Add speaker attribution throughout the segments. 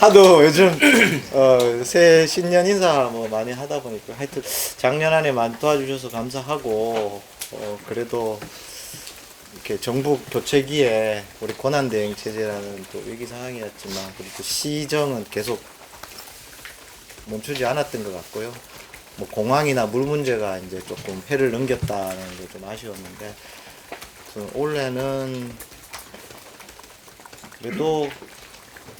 Speaker 1: 하도 요즘 새 신년 인사 뭐 많이 하다 보니까 하여튼 작년 안에 많이 도와주셔서 감사하고 그래도 이렇게 정부 교체기에 우리 고난대행 체제라는 또 위기 상황이었지만 그래도 시정은 계속 멈추지 않았던 것 같고요. 뭐 공항이나 물 문제가 이제 조금 해를 넘겼다는 게 좀 아쉬웠는데 올해는 그래도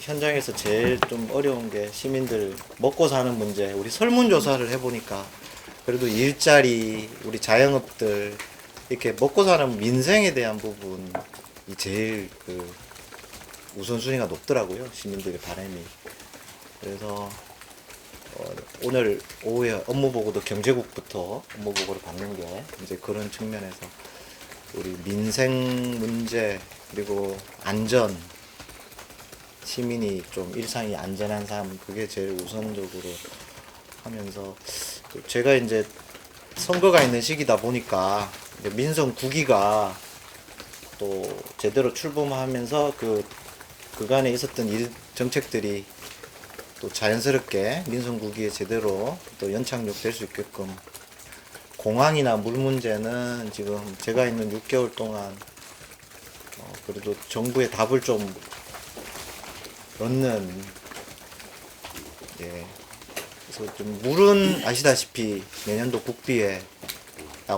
Speaker 1: 현장에서 제일 좀 어려운 게 시민들 먹고 사는 문제. 우리 설문조사를 해보니까 그래도 일자리, 우리 자영업들 이렇게 먹고 사는 민생에 대한 부분이 제일 그 우선순위가 높더라고요. 시민들의 바람이. 그래서 오늘 오후에 업무보고도 경제국부터 업무보고를 받는 게 이제 그런 측면에서 우리 민생 문제 그리고 안전 시민이 좀 일상이 안전한 삶 그게 제일 우선적으로 하면서 제가 이제 선거가 있는 시기다 보니까 이제 민선 9기가 또 제대로 출범하면서 그간에 있었던 일 정책들이 또 자연스럽게 민선 9기에 제대로 또 연착륙 될 수 있게끔 공항이나 물 문제는 지금 제가 있는 6개월 동안 그래도 정부의 답을 좀 얻는 그래서 좀 물은 아시다시피 내년도 국비에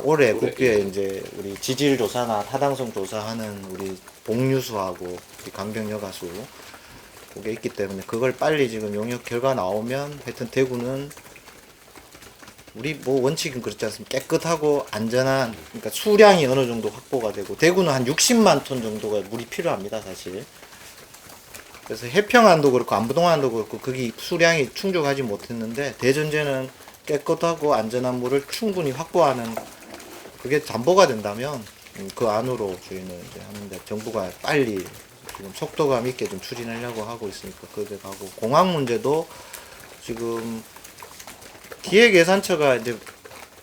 Speaker 1: 올해 국비에 이제 우리 지질 조사나 타당성 조사하는 우리 복류수하고 우리 강병 여가수 그게 있기 때문에 그걸 빨리 지금 용역 결과 나오면 하여튼 대구는 우리 뭐 원칙은 그렇지 않습니까? 깨끗하고 안전한 그러니까 수량이 어느 정도 확보가 되고 대구는 한 60만 톤 정도가 물이 필요합니다 사실. 그래서 해평안도 그렇고 안부동안도 그렇고 거기 수량이 충족하지 못했는데 대전제는 깨끗하고 안전한 물을 충분히 확보하는 그게 담보가 된다면 그 안으로 저희는 이제 하는데 정부가 빨리 지금 속도감 있게 좀 추진하려고 하고 있으니까 그대 가고 공항 문제도 지금 기획예산처가 이제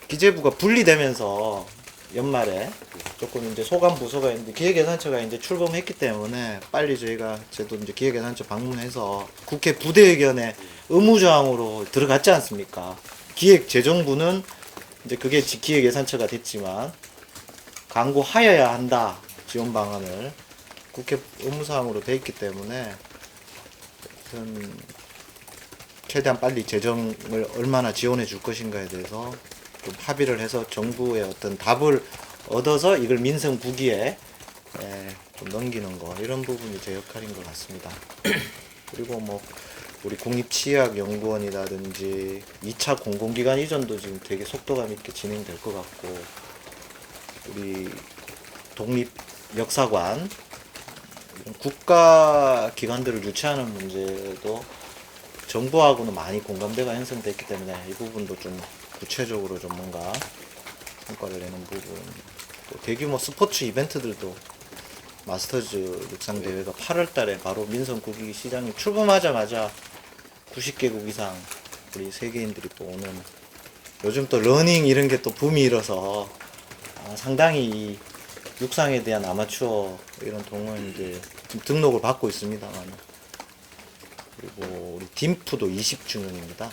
Speaker 1: 기재부가 분리되면서 연말에 조금 이제 소관 부서가 있는데 기획예산처가 이제 출범했기 때문에 빨리 저도 이제 기획예산처 방문해서 국회 부대의견에 의무조항으로 들어갔지 않습니까? 기획재정부는 이제 그게 기획예산처가 됐지만 강구하여야 한다 지원 방안을 국회 의무사항으로 돼 있기 때문에 최대한 빨리 재정을 얼마나 지원해 줄 것인가에 대해서 좀 합의를 해서 정부의 어떤 답을 얻어서 이걸 민생 9기에 좀 넘기는 거 이런 부분이 제 역할인 것 같습니다. 그리고 뭐 우리 국립치의학연구원이라든지 2차 공공기관 이전도 지금 되게 속도감 있게 진행될 것 같고 우리 독립역사관 이런 국가 기관들을 유치하는 문제도 정부하고는 많이 공감대가 형성됐기 때문에 이 부분도 좀 구체적으로 좀 뭔가 성과를 내는 부분 또 대규모 스포츠 이벤트들도 마스터즈 육상 대회가 8월 달에 바로 민선 9기 시장이 출범하자마자 90개국 이상 우리 세계인들이 또 오는 요즘 또 러닝 이런 게 또 붐이 일어서 상당히 이 육상에 대한 아마추어 이런 동호인들 지금 등록을 받고 있습니다만 그리고 우리 딤프도 20주년입니다.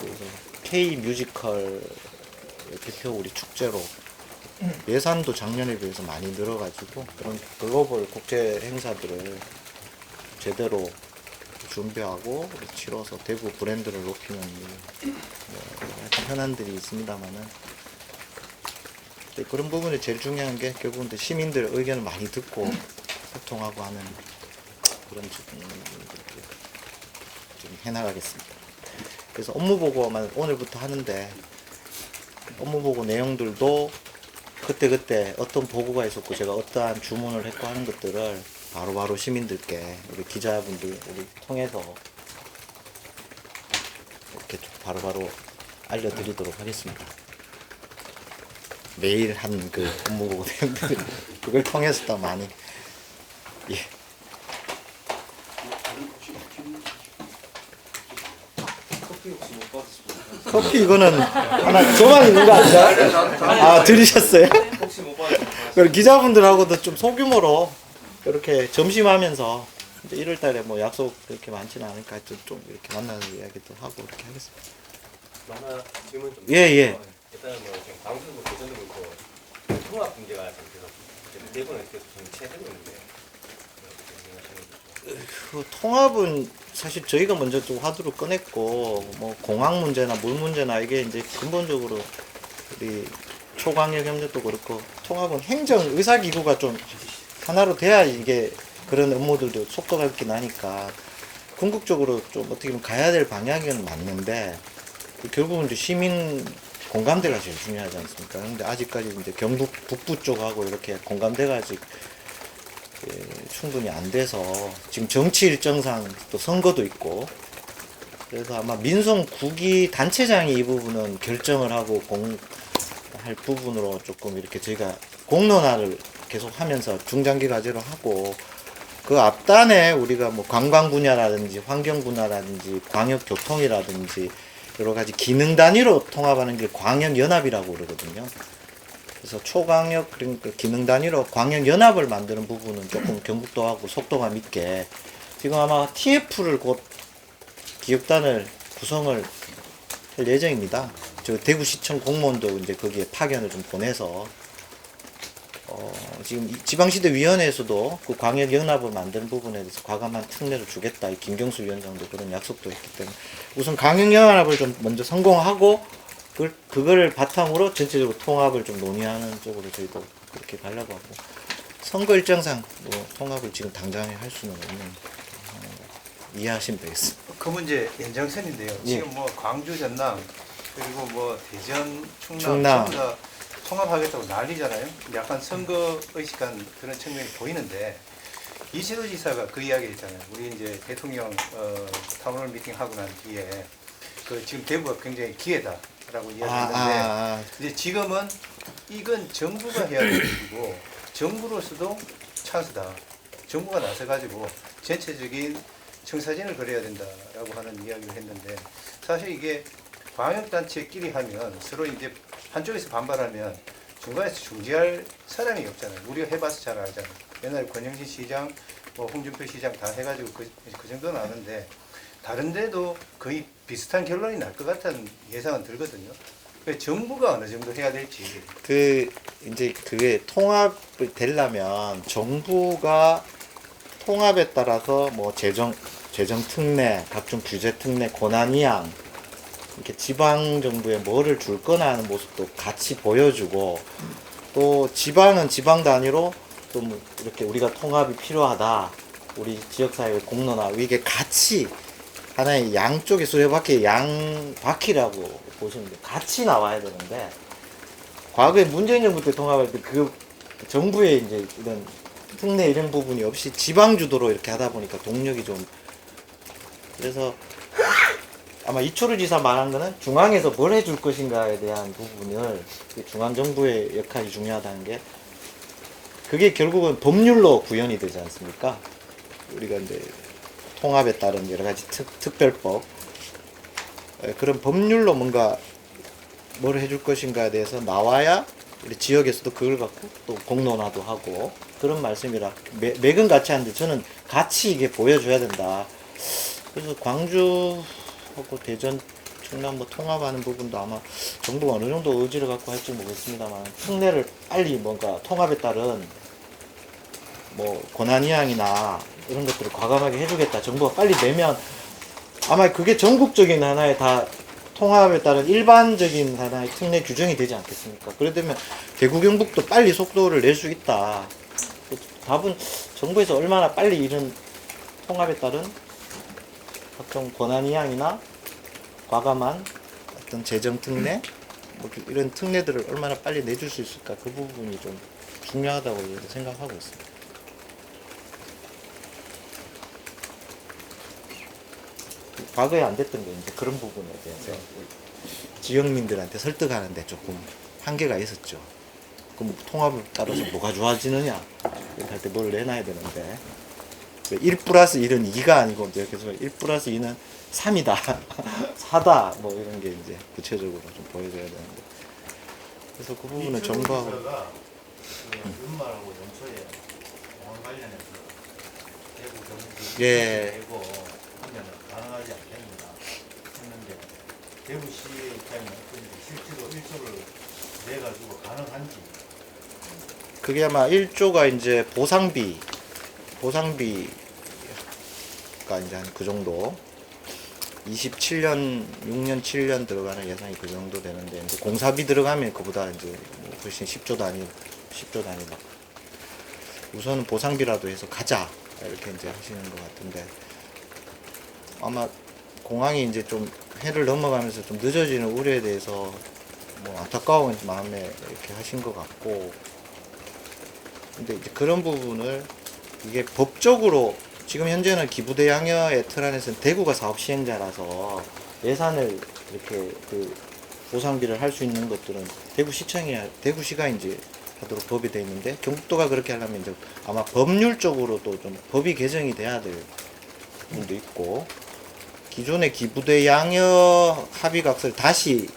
Speaker 1: 그래서 K 뮤지컬 대표 우리 축제로 예산도 작년에 비해서 많이 늘어가지고 그런 글로벌 국제 행사들을 제대로 준비하고 치러서 대구 브랜드를 높이는 현안들이 있습니다만은 그런 부분이 제일 중요한 게 결국은 시민들 의견을 많이 듣고 소통하고 하는 그런 좀 해나가겠습니다. 그래서 업무보고만 오늘부터 하는데 업무보고 내용들도 그때 어떤 보고가 있었고 제가 어떠한 주문을 했고 하는 것들을 바로바로 시민들께 우리 기자분들 우리 통해서 이렇게 바로바로 알려드리도록 하겠습니다. 매일 한 그 업무보고 내용들 그걸 통해서 더 많이 커피 이거는 하나 저만 있는 거 아니야? 아 들으셨어요? 그리고 기자분들하고도 좀 소규모로 이렇게 점심하면서 이제 1월 달에 뭐 약속 그렇게 많지는 않으니까 하여튼 좀 이렇게 만나서 이야기도 하고 이렇게 하겠습니다.
Speaker 2: 하나 질문 좀.
Speaker 1: 예, 예.
Speaker 2: 일단은 뭐 지금 방송국 대전도 그렇고 통합 문제가 지금 계속 대구는 계속 정체되고 있는데 어떻게 생각하시는지.
Speaker 1: 그 통합은 사실 저희가 먼저 좀 화두를 꺼냈고 뭐 공항 문제나 물 문제나 이게 이제 근본적으로 우리 초강력 협력도 그렇고 통합은 행정 의사기구가 좀 하나로 돼야 이게 그런 업무들도 속도가 있게 나니까 궁극적으로 좀 어떻게 보면 가야 될 방향은 맞는데 결국은 이제 시민 공감대가 제일 중요하지 않습니까? 근데 아직까지 이제 경북 북부 쪽하고 이렇게 공감대가 아직 충분히 안 돼서 지금 정치 일정상 또 선거도 있고 그래서 아마 민송 구기 단체장이 이 부분은 결정을 하고 할 부분으로 조금 이렇게 저희가 공론화를 계속 하면서 중장기 과제로 하고 그 앞단에 우리가 뭐 관광 분야라든지 환경 분야라든지 광역 교통이라든지 여러 가지 기능 단위로 통합하는 게 광역 연합이라고 그러거든요. 그래서 초광역 그러니까 기능 단위로 광역 연합을 만드는 부분은 조금 경북도하고 속도감 있게 지금 아마 TF를 곧 기획단을 구성을 할 예정입니다. 저 대구시청 공무원도 이제 거기에 파견을 좀 보내서 지금 지방시대위원회에서도 그 광역연합을 만드는 부분에 대해서 과감한 특례를 주겠다. 이 김경수 위원장도 그런 약속도 했기 때문에 우선 광역연합을 좀 먼저 성공하고 그걸 바탕으로 전체적으로 통합을 좀 논의하는 쪽으로 저희도 그렇게 가려고 하고 선거 일정상 뭐 통합을 지금 당장에 할 수는 없는 이해하시면 되겠습니다.
Speaker 3: 그 문제 연장선인데요.
Speaker 1: 예.
Speaker 3: 지금 뭐 광주, 전남 그리고 뭐 대전, 충남
Speaker 1: 충남.
Speaker 3: 전부 다 통합하겠다고 난리잖아요. 약간 선거 의식한 그런 측면이 보이는데 이재도 지사가 그 이야기 했잖아요. 우리 이제 대통령 타운홀 미팅 하고 난 뒤에 그 지금 대구가 굉장히 기회다라고 이야기했는데 이제 지금은 이건 정부가 해야 될 일이고 정부로서도 찬스다. 정부가 나서가지고 전체적인 청사진을 그려야 된다라고 하는 이야기를 했는데 사실 이게 광역단체끼리 하면 서로 이제 한쪽에서 반발하면 중간에서 중재할 사람이 없잖아요. 우리가 해봐서 잘 알잖아요. 옛날에 권영진 시장, 뭐 홍준표 시장 다 해가지고 그 정도는 아는데 다른 데도 거의 비슷한 결론이 날 것 같은 예상은 들거든요. 그러니까 정부가 어느 정도 해야 될지.
Speaker 1: 이제 그게 통합이 되려면 정부가 통합에 따라서 뭐 재정 특례, 각종 규제 특례, 권한이양 이렇게 지방 정부에 뭐를 줄 거나 하는 모습도 같이 보여주고 또 지방은 지방 단위로 또 뭐 이렇게 우리가 통합이 필요하다. 우리 지역사회 공론화 이게 같이 하나의 양쪽의 수레바퀴 양바퀴라고 보시면 돼요. 같이 나와야 되는데 과거에 문재인 정부 때 통합할 때 그 정부의 이제 이런 특례 이런 부분이 없이 지방 주도로 이렇게 하다 보니까 동력이 좀 그래서 아마 이초르 지사 말한 거는 중앙에서 뭘 해줄 것인가에 대한 부분을 중앙정부의 역할이 중요하다는 게 그게 결국은 법률로 구현이 되지 않습니까? 우리가 이제 통합에 따른 여러 가지 특별법 그런 법률로 뭔가 뭘 해줄 것인가에 대해서 나와야 우리 지역에서도 그걸 갖고 또 공론화도 하고 그런 말씀이라 맥은 같이 하는데 저는 같이 이게 보여줘야 된다. 그래서 광주하고 대전, 충남 뭐 통합하는 부분도 아마 정부가 어느 정도 의지를 갖고 할지 모르겠습니다만 특례를 빨리 뭔가 통합에 따른 뭐 권한이양이나 이런 것들을 과감하게 해주겠다. 정부가 빨리 내면 아마 그게 전국적인 하나의 다 통합에 따른 일반적인 하나의 특례 규정이 되지 않겠습니까? 그래 되면 대구 경북도 빨리 속도를 낼 수 있다. 답은 정부에서 얼마나 빨리 이런 통합에 따른 각종 권한이양이나 과감한 어떤 재정 특례 뭐 이런 특례들을 얼마나 빨리 내줄 수 있을까 그 부분이 좀 중요하다고 생각하고 있습니다. 과거에 안 됐던 게 이제 그런 부분에 대해서 지역민들한테 설득하는데 조금 한계가 있었죠. 그럼 통합을 따라서 뭐가 좋아지느냐 할 때 뭘 내놔야 되는데 1 플러스 1은 2가 아니고 이제 계속 1 플러스 2는 3이다 4다 뭐 이런 게 이제 구체적으로 좀 보여줘야 되는데 그래서 그 부분은 정부하고
Speaker 4: 연말하고 연초에 공원 관련해서 대구 경북
Speaker 1: 예.
Speaker 4: 내고 하면 가능하지 않겠는가 했는데 대구시의 입장이 어떤지 실제로 1조를 내가지고 가능한지
Speaker 1: 그게 아마 1조가 이제 보상비가 이제 한 그 정도 27년 6년 7년 들어가는 예산이 그 정도 되는데 이제 공사비 들어가면 그보다 이제 뭐 훨씬 10조 단위 막 우선은 보상비라도 해서 가자 이렇게 이제 하시는 것 같은데 아마 공항이 이제 좀 해를 넘어가면서 좀 늦어지는 우려에 대해서 뭐 안타까운 마음에 이렇게 하신 것 같고 근데 이제 그런 부분을 이게 법적으로 지금 현재는 기부대 양여의 틀 안에서는 대구가 사업 시행자라서 예산을 이렇게 그 보상비를 할 수 있는 것들은 대구시가 이제 하도록 법이 되어 있는데 경북도가 그렇게 하려면 이제 아마 법률적으로도 좀 법이 개정이 돼야 될 부분도 있고 기존의 기부대 양여 합의각서를 다시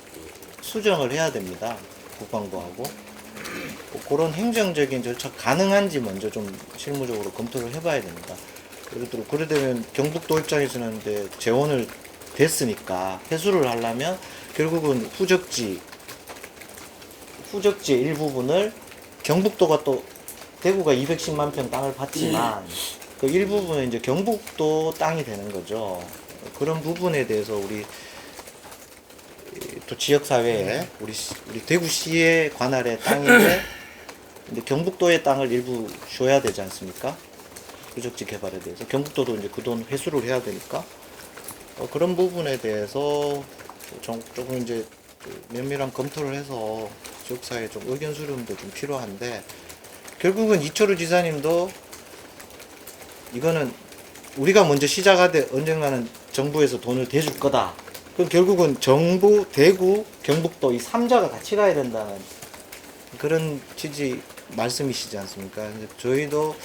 Speaker 1: 수정을 해야 됩니다. 국방부하고 뭐 그런 행정적인 절차 가능한지 먼저 좀 실무적으로 검토를 해봐야 됩니다. 예를 들어 그러려면 경북도 입장에서는 이제 재원을 됐으니까 회수를 하려면 결국은 후적지의 일부분을 경북도가 또 대구가 210만 평 땅을 받지만 그 일부분은 이제 경북도 땅이 되는 거죠. 그런 부분에 대해서 우리 또 지역사회에 우리 대구시의 관할의 땅인데 근데 경북도의 땅을 일부 줘야 되지 않습니까? 후적지 개발에 대해서 경북도도 이제 그 돈 회수를 해야 되니까 그런 부분에 대해서 조금 이제 면밀한 검토를 해서 지역사회 좀 의견 수렴도 좀 필요한데 결국은 이철우 지사님도 이거는 우리가 먼저 시작하되 언젠가는 정부에서 돈을 대줄 거다. 그럼 결국은 정부, 대구, 경북도 이 3자가 같이 가야 된다는 그런 취지 말씀이시지 않습니까? 이제 저희도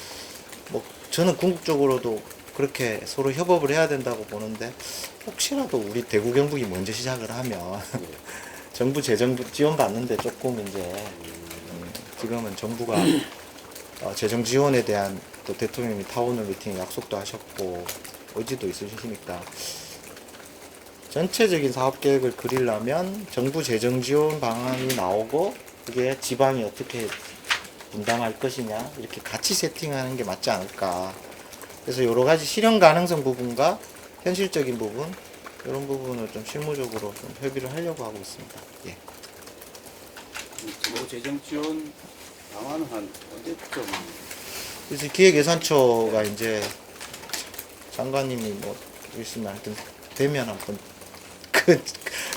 Speaker 1: 뭐 저는 궁극적으로도 그렇게 서로 협업을 해야 된다고 보는데 혹시라도 우리 대구 경북이 먼저 시작을 하면 정부 재정 지원 받는데 조금 이제 지금은 정부가 재정 지원에 대한 또 대통령이 타운홀 미팅 약속도 하셨고 의지도 있으시니까 전체적인 사업 계획을 그리려면 정부 재정 지원 방안이 나오고 그게 지방이 어떻게 분담할 것이냐 이렇게 같이 세팅하는 게 맞지 않을까. 그래서 여러 가지 실현 가능성 부분과 현실적인 부분 이런 부분을 좀 실무적으로 좀 협의를 하려고 하고 있습니다. 예.
Speaker 5: 뭐 재정 지원 방안은 한 언제쯤
Speaker 1: 그래서 기획예산처가 이제 장관님이 뭐 있으면 하여튼 되면 한번 그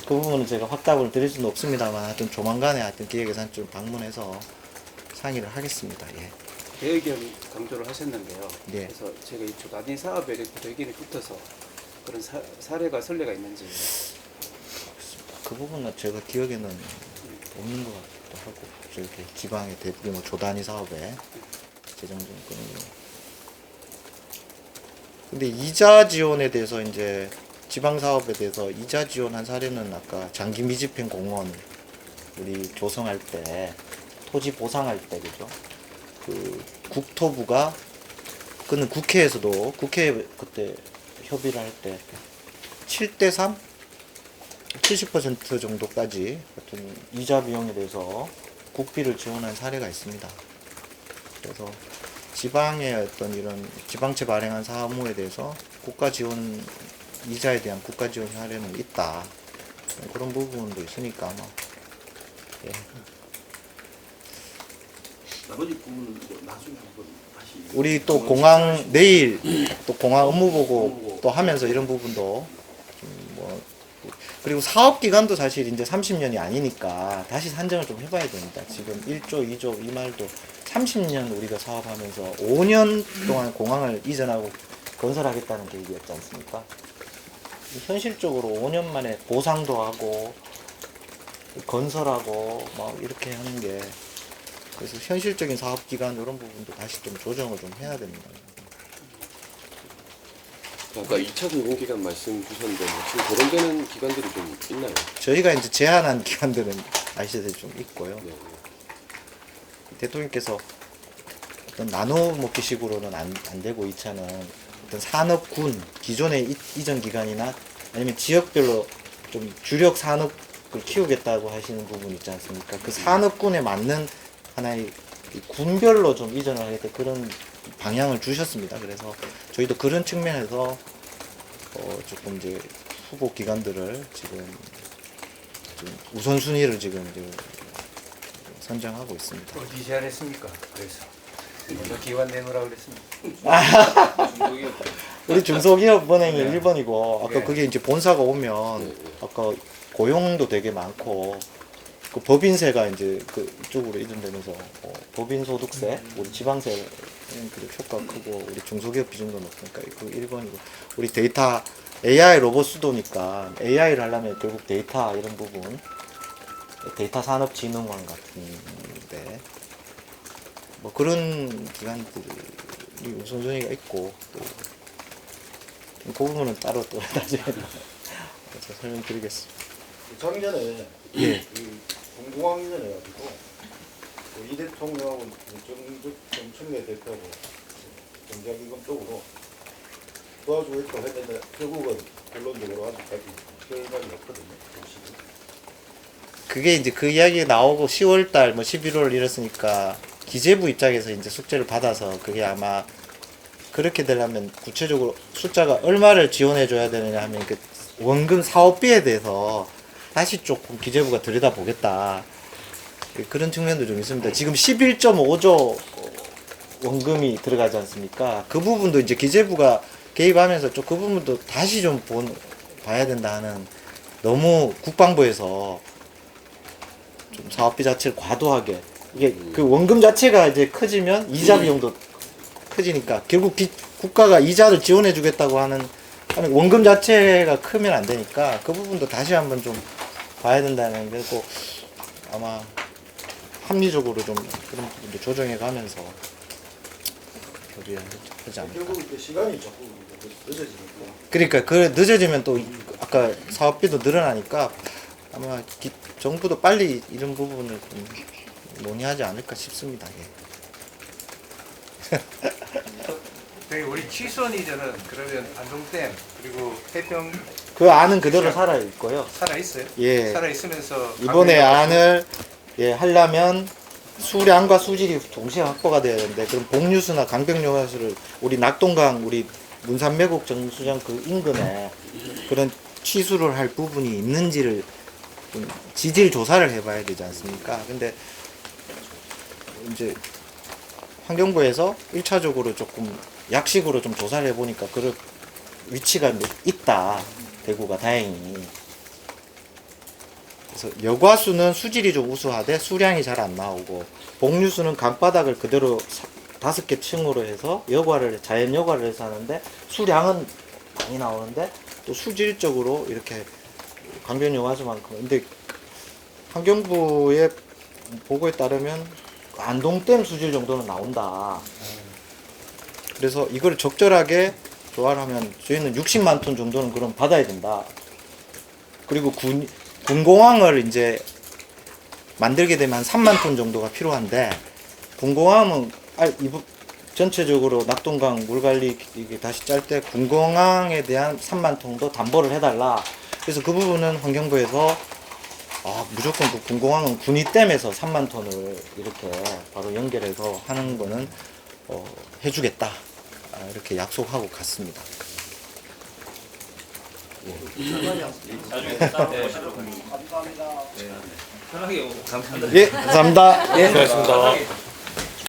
Speaker 1: 부분은 제가 확답을 드릴 수는 없습니다만 하여튼 조만간에 하여튼 기획예산처 방문해서 상의를 하겠습니다. 예.
Speaker 5: 대의견 강조를 하셨는데요.
Speaker 1: 예.
Speaker 5: 그래서 제가 이 조단위 사업에 대의견이 붙어서 그런 사례가 선례가 있는지
Speaker 1: 그 부분은 제가 기억에는 없는 것 같기도 하고 저렇게 지방의 대규모 조단위 사업에 재정적인 근데 이자 지원에 대해서 이제 지방 사업에 대해서 이자 지원한 사례는 아까 장기 미집행 공원 우리 조성할 때 토지 보상할 때 그죠? 그 국토부가 그는 국회에서도 국회에 그때 협의를 할 때 7대3 70% 정도까지 같은 이자 비용에 대해서 국비를 지원한 사례가 있습니다. 그래서 지방의 어떤 이런 지방채 발행한 사무에 대해서 국가 지원 이자에 대한 국가 지원 사례는 있다. 그런 부분도 있으니까 아마 예.
Speaker 6: 나머지 부분은 뭐 나중에 한번 다시
Speaker 1: 우리 또 공항 내일 또 공항 업무 보고 또 하면서 이런 부분도 좀 뭐 그리고 사업 기간도 사실 이제 30년이 아니니까 다시 산정을 좀 해봐야 됩니다. 지금 1조, 2조 이 말도 30년 우리가 사업하면서 5년 동안 공항을 이전하고 건설하겠다는 계획이었지 않습니까? 현실적으로 5년 만에 보상도 하고 건설하고 막 이렇게 하는 게 그래서 현실적인 사업 기간 이런 부분도 다시 좀 조정을 좀 해야 됩니다.
Speaker 6: 아까 2차 공공기관 말씀 주셨는데 뭐 지금 거론되는 기관들이 좀 있나요?
Speaker 1: 저희가 이제 제한한 기관들은 아시다시피 좀 있고요.
Speaker 6: 네.
Speaker 1: 대통령께서 어떤 나눠 먹기식으로는 안 되고 2차는 어떤 산업군 기존의 이전 기관이나 아니면 지역별로 좀 주력 산업을 키우겠다고 하시는 부분 있지 않습니까? 그 산업군에 맞는 하나의 이 군별로 좀 이전을 하겠다 그런 방향을 주셨습니다. 그래서 저희도 그런 측면에서 조금 이제 후보 기관들을 지금 우선순위를 지금 선정하고 있습니다.
Speaker 3: 어디 제안했습니까? 그래서 먼저 기관 내놓으라고 그랬습니다.
Speaker 1: 우리 중소기업은행이
Speaker 3: 네.
Speaker 1: 1번이고 아까
Speaker 3: 네.
Speaker 1: 그게 이제 본사가 오면 아까 고용도 되게 많고 그 법인세가 이제 이쪽으로 이전되면서 법인 소득세, 우리 지방세 그 효과 크고 우리 중소기업 비중도 높으니까 그 1번이고 우리 데이터 AI 로봇 수도니까 AI를 하려면 결국 데이터 이런 부분 데이터 산업진흥원 같은데 뭐 그런 기관들이 우선순위가 있고 또 그 부분은 따로 또 나중에 설명드리겠습니다.
Speaker 7: 작년에
Speaker 1: 예.
Speaker 7: 공공학년 해가지고 이 대통령하고 정청래 대표하고 경제기금 쪽으로 도와주겠다고 했는데 결국은 결론적으로 아직까지 결과가 없거든요.
Speaker 1: 그게 이제 그 이야기가 나오고 10월달 뭐 11월 이랬으니까 기재부 입장에서 이제 숙제를 받아서 그게 아마 그렇게 되려면 구체적으로 숫자가 얼마를 지원해 줘야 되느냐 하면 그 원금 사업비에 대해서 다시 조금 기재부가 들여다보겠다 그런 측면도 좀 있습니다. 지금 11.5조 원금이 들어가지 않습니까? 그 부분도 이제 기재부가 개입하면서 좀 그 부분도 다시 좀 봐야 된다 하는 너무 국방부에서 좀 사업비 자체를 과도하게 이게 그 원금 자체가 이제 커지면 이자 비용도 커지니까 결국 국가가 이자를 지원해 주겠다고 하는 원금 자체가 크면 안 되니까 그 부분도 다시 한번 좀 봐야 된다는 게 꼭 아마 합리적으로 좀 그런 부분도 조정해 가면서 결의를 하지 않을까.
Speaker 7: 결국 이제 시간이 자꾸 늦어지니까
Speaker 1: 그러니까 그 늦어지면 또 아까 사업비도 늘어나니까 아마 정부도 빨리 이런 부분을 좀 논의하지 않을까 싶습니다. 예.
Speaker 3: 저희 우리 취선이 저는 그러면 안동댐 그리고 해평
Speaker 1: 그 안은 그대로 살아 있고요.
Speaker 3: 살아 있어요.
Speaker 1: 예.
Speaker 3: 살아 있으면서
Speaker 1: 이번에 안을 하려면 수량과 수질이 동시에 확보가 돼야 되는데 그럼 복류수나 강병용화수를 우리 낙동강 우리 문산매곡 정수장 그 인근에 그런 취수를 할 부분이 있는지를 좀 지질 조사를 해봐야 되지 않습니까? 근데 이제 환경부에서 1차적으로 조금 약식으로 좀 조사를 해보니까 그런 위치가 있다. 대구가 다행히. 그래서 여과수는 수질이 좀 우수하되 수량이 잘 안 나오고 복류수는 강바닥을 그대로 5개 층으로 해서 자연 여과를 해서 하는데 수량은 많이 나오는데 또 수질적으로 이렇게 강변여과수만큼 근데 환경부의 보고에 따르면 안동댐 수질 정도는 나온다. 그래서 이걸 적절하게 조화하면 저희는 60만 톤 정도는 그럼 받아야 된다. 그리고 군공항을 이제 만들게 되면 한 3만 톤 정도가 필요한데 군공항은 전체적으로 낙동강 물관리 이게 다시 짤 때 군공항에 대한 3만 톤도 담보를 해달라. 그래서 그 부분은 환경부에서 무조건 그 군공항은 군위댐에서 3만 톤을 이렇게 바로 연결해서 하는 거는 해주겠다. 이렇게 약속하고 갔습니다.
Speaker 2: 편하게 오고 감사합니다.
Speaker 1: 예, 감사합니다.
Speaker 6: 수고하셨습니다.